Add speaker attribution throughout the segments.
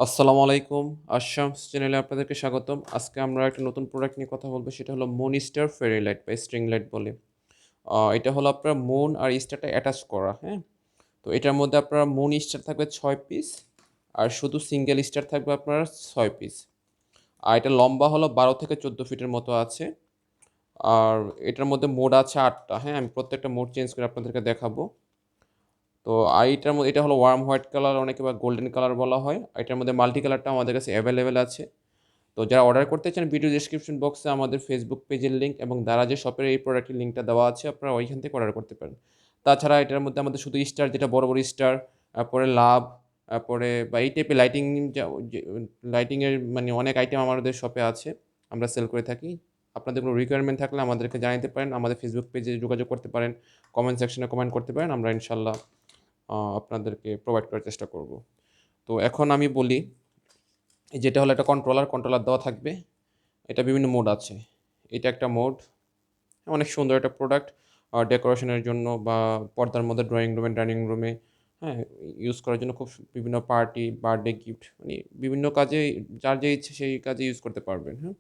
Speaker 1: আসসালামু আলাইকুম। আশামস চ্যানেলে আপনাদেরকে স্বাগতম। আজকে আমরা একটা নতুন প্রোডাক্ট নিয়ে কথা বলবো। সেটা হলো মুন স্টার ফেরি লাইট বা স্ট্রিং লাইট বলে। এটা হলো আপনার মুন আর স্টারটা অ্যাটাচ করা, হ্যাঁ? তো এটার মধ্যে আপনার মুন স্টার থাকবে ৬ পিস আর শুধু সিঙ্গেল স্টার থাকবে আপনার ৬ পিস। আর এটার লম্বা হলো ১২ থেকে ১৪ ফিটের মতো আছে। আর এটার মধ্যে মোড আছে ৮ টা, হ্যাঁ? আমি প্রত্যেকটা মোড চেঞ্জ করে আপনাদেরকে দেখাবো। তো এইটার মধ্যে এটা হলো ওয়ার্ম হোয়াইট কালার অনেকে বা গোল্ডেন কালার বলা হয়। এটার মধ্যে মাল্টি কালারটা আমাদের কাছে অ্যাভেলেবেল আছে। তো যারা অর্ডার করতে চান ভিডিও ডেসক্রিপশন বক্সে আমাদের ফেসবুক পেজের লিঙ্ক এবং দারাজের শপের এই প্রোডাক্টের লিঙ্কটা দেওয়া আছে। আপনারা ওইখান থেকে অর্ডার করতে পারেন। তাছাড়া এটার মধ্যে আমাদের শুধু স্টার যেটা বড়, বড় স্টার, তারপরে লাভ, তারপরে বা এই টাইপের লাইটিং যা যে লাইটিংয়ের মানে অনেক আইটেম আমাদের শপে আছে। আমরা সেল করে থাকি। আপনাদের কোনো রিকোয়ারমেন্ট থাকলে আমাদেরকে জানাতে পারেন। আমাদের ফেসবুক পেজে যোগাযোগ করতে পারেন। কমেন্ট সেকশনে কমেন্ট করতে পারেন। আমরা ইনশাআল্লাহ আপনাদেরকে প্রোভাইড করার চেষ্টা করব। তো এখন আমি বলি, যেটা হলো একটা কন্ট্রোলার দেওয়া থাকবে। এটা বিভিন্ন মোড আছে। এটা একটা মোড। অনেক সুন্দর একটা প্রোডাক্ট। ডেকোরেশনের জন্য বা পর্দার মধ্যে ড্রয়িং রুমে, ডাইনিং রুমে, হ্যাঁ? ইউজ করার জন্য খুব বিভিন্ন পার্টি, বার্থডে গিফট মানে বিভিন্ন কাজে যার যে ইচ্ছে সেই কাজে ইউজ করতে পারবেন, হ্যাঁ?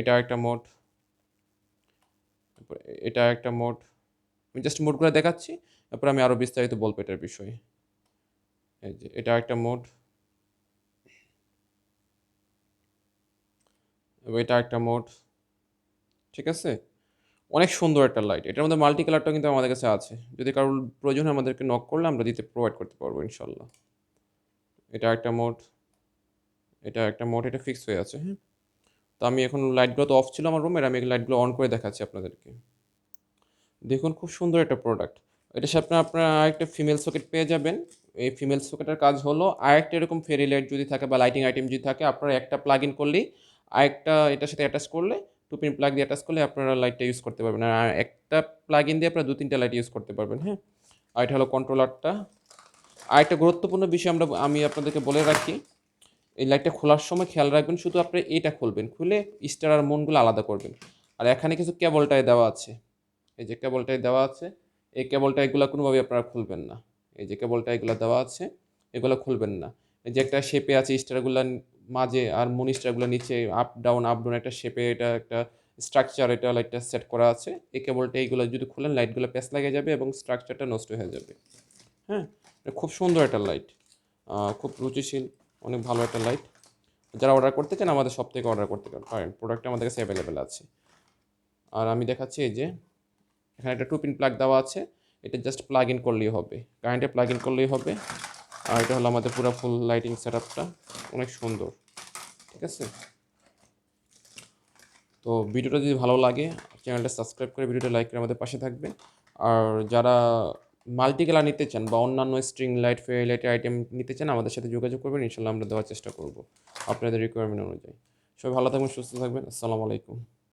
Speaker 1: এটা একটা মোড। তারপরে এটা একটা মোড। আমি জাস্ট মোডগুলো দেখাচ্ছি। তারপরে আমি আরও বিস্তারিত বলবো এটার বিষয়ে। এই যে এটা একটা মোড এবং এটা একটা মোড। ঠিক আছে? অনেক সুন্দর একটা লাইট। এটার মধ্যে মাল্টি কালারটাও কিন্তু আমাদের কাছে আছে। যদি কারোর প্রয়োজন হয় আমাদেরকে নক করলে আমরা প্রোভাইড করতে পারবো ইনশাআল্লাহ। এটা একটা মোড, এটা একটা মোড, এটা ফিক্স হয়ে আছে, হ্যাঁ? তো আমি এখন লাইটগুলো তো অফ ছিল আমার রুমের, আমি লাইটগুলো অন করে দেখাচ্ছি আপনাদেরকে। দেখুন খুব সুন্দর একটা প্রোডাক্ট। এটার সাথে আপনারা আরেকটা ফিমেল সকেট পেয়ে যাবেন। এই ফিমেল সকেটের কাজ হলো আরেকটা এরকম ফেরি লাইট যদি থাকে বা লাইটিং আইটেম যদি থাকে আপনারা একটা প্লাগ ইন করলেই আরেকটা এটার সাথে অ্যাটাচ করলে 2 পিন প্লাগ দিয়ে অ্যাটাচ করলে আপনারা লাইটটা ইউজ করতে পারবেন। আর একটা প্লাগ ইন দিয়ে আপনারা ২-৩ টা লাইট ইউজ করতে পারবেন, হ্যাঁ? আর এটা হলো কন্ট্রোলারটা। আরেকটা গুরুত্বপূর্ণ বিষয় আমি আপনাদেরকে বলে রাখি, এই লাইটটা খোলার সময় খেয়াল রাখবেন শুধু আপনি এটা খুলবেন। খুলে স্টার আর মুনগুলো আলাদা করবেন। আর এখানে কিছু কেবল টাই দেওয়া আছে। এই যে কেবল টাই দেওয়া আছে। এই কেবল টাইগুলা কোনোভাবেই আপনারা খুলবেন না। এই যে কেবল টাইগুলা দেওয়া আছে, এগুলা খুলবেন না। এই যে একটা শেপে আছে স্টারগুলা মাঝে আর মুন স্টারগুলা নিচে আপ ডাউন একটা শেপে এটা একটা স্ট্রাকচার এটা লাইটটা সেট করা আছে। এই কেবল টাইগুলা যদি খুলেন লাইটগুলো প্যাঁচ লেগে যাবে এবং স্ট্রাকচারটা নষ্ট হয়ে যাবে। হ্যাঁ? এটা খুব সুন্দর একটা লাইট। খুব রুচিশীল, অনেক ভালো একটা লাইট। যারা অর্ডার করতে চান আমাদের শপ থেকে অর্ডার করতে পারেন। প্রোডাক্ট আমাদের কাছে অ্যাভেলেবেল আছে। আর আমি দেখাচ্ছি এই যে এখানে একটা 2 পিন প্লাগ দেওয়া আছে। এটা জাস্ট প্লাগ ইন করলেই হবে। কারেন্টে প্লাগ ইন করলেই হবে। আর এটা হলো আমাদের পুরা ফুল লাইটিং সেটআপটা। অনেক সুন্দর। ঠিক আছে? তো ভিডিওটা যদি ভালো লাগে চ্যানেলটা সাবস্ক্রাইব করে ভিডিওটা লাইক করে আমাদের পাশে থাকবেন। আর যারা মাল্টি কালার নিতে চান বা অন্যান্য স্ট্রিং লাইট, ফেয়ারি লাইটের আইটেম নিতে চান আমাদের সাথে যোগাযোগ করবেন। ইনশাআল্লাহ আমরা দেওয়ার চেষ্টা করব আপনাদের রিকোয়ারমেন্ট অনুযায়ী। সবাই ভালো থাকবেন, সুস্থ থাকবেন। আসসালামু আলাইকুম।